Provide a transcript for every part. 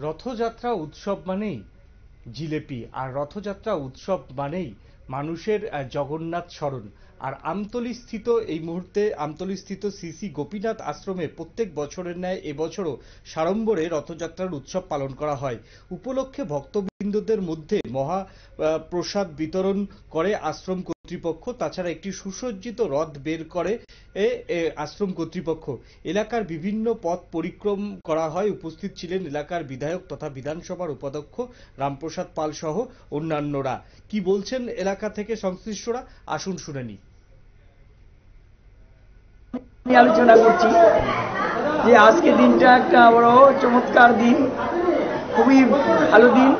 রথযাত্রা উৎসব মানেই জিলেপি, আর রথযাত্রা উৎসব মানেই মানুষের জগন্নাথ স্মরণ। আর আমতলী এই মুহূর্তে আমতলী শ্রী গোপীনাথ আশ্রমে প্রত্যেক বছরের ন্যায় এবছরও সাড়ম্বরে রথযাত্রার উৎসব পালন করা হয়। উপলক্ষে ভক্তবৃন্দদের মধ্যে মহা প্রসাদ বিতরণ করে আশ্রম কর্তৃপক্ষ। তাছাড়া একটি সুসজ্জিত রথ বের করে আশ্রম কর্তৃপক্ষ। এলাকার বিভিন্ন পথ পরিক্রম করা হয়। উপস্থিত ছিলেন এলাকার বিধায়ক তথা বিধানসভার উপাধ্যক্ষ রামপ্রসাদ পাল সহ অন্যান্যরা। কি বলছেন এলাকা থেকে সংশ্লিষ্টরা, আসুন শুনে নিই। আলোচনা করছি যে আজকে দিনটা একটা বড় চমৎকার দিন, খুবই ভালো দিন।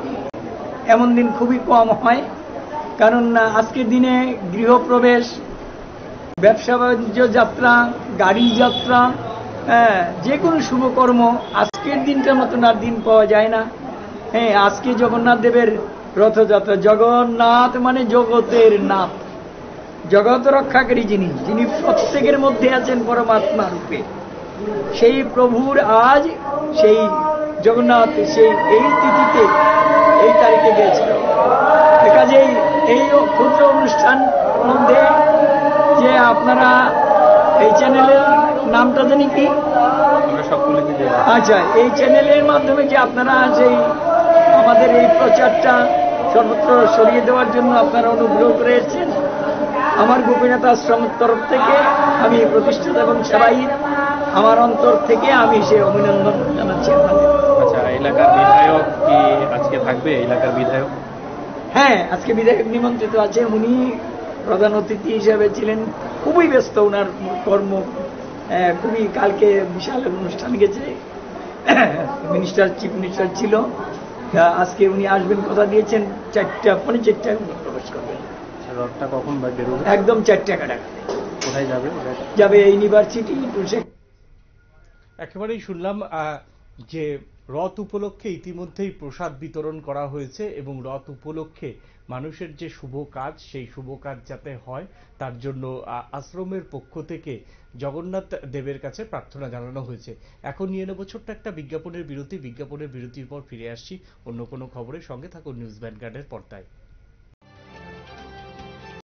এমন দিন খুবই কম হয়, কারণ আজকের দিনে গৃহপ্রবেশ, ব্যবসা বাণিজ্য যাত্রা, গাড়ি যাত্রা, যে কোনো শুভকর্ম আজকের দিনটার মতন আর দিন পাওয়া যায় না। হ্যাঁ, আজকে জগন্নাথ দেবের রথযাত্রা। জগন্নাথ মানে জগতের নাথ, জগৎ রক্ষাকারী, যিনি প্রত্যেকের মধ্যে আছেন পরমাত্মা রূপে। সেই প্রভুর আজ সেই জগন্নাথ সেই এই তিথিতে এই তারিখে গিয়েছিল। কাজেই এই ক্ষুদ্র অনুষ্ঠান মধ্যে যে আপনারা এই চ্যানেলের নামটা জানি কি, আচ্ছা, এই চ্যানেলের মাধ্যমে যে আপনারা সেই আমাদের এই প্রচারটা সর্বত্র সরিয়ে দেওয়ার জন্য আপনারা অনুগ্রহ করেছেন, আমার গোপীনাথ আশ্রমের তরফ থেকে আমি প্রতিষ্ঠাতা এবং সবাই আমার অন্তর থেকে আমি সে অভিনন্দন জানাচ্ছি আপনাদের। আচ্ছা, এলাকার বিধায়ক কি আজকে থাকবে? এলাকার বিধায়ক? হ্যাঁ, আজকে বিধায়ক নিমন্ত্রিত আছে। উনি প্রধান অতিথি হিসেবে ছিলেন। খুবই ব্যস্ত ওনার কর্ম, খুবই। কালকে বিশাল অনুষ্ঠান গেছে, চিফ মিনিস্টার ছিল। আজকে উনি আসবেন, কথা দিয়েছেন 4:45 উনি প্রবেশ করবেন। রথটা কখন বেরোবে? একদম 4 টাকা। কোথায় যাবে? যাবে ইউনিভার্সিটি। একেবারেই শুনলাম যে রথ উপলক্ষে ইতিমধ্যেই প্রসাদ বিতরণ করা হয়েছে এবং রথ উপলক্ষে মানুষের যে শুভ কাজ, সেই শুভ কাজ যাতে হয় তার জন্য আশ্রমের পক্ষ থেকে জগন্নাথ দেবের কাছে প্রার্থনা জানানো হয়েছে। এখন নিয়ে নেব ছোট্ট একটা বিজ্ঞাপনের বিরতির পর ফিরে আসছি অন্য কোনো খবরের সঙ্গে। থাকুন নিউজ ভ্যানগার্ডের পর্দায়।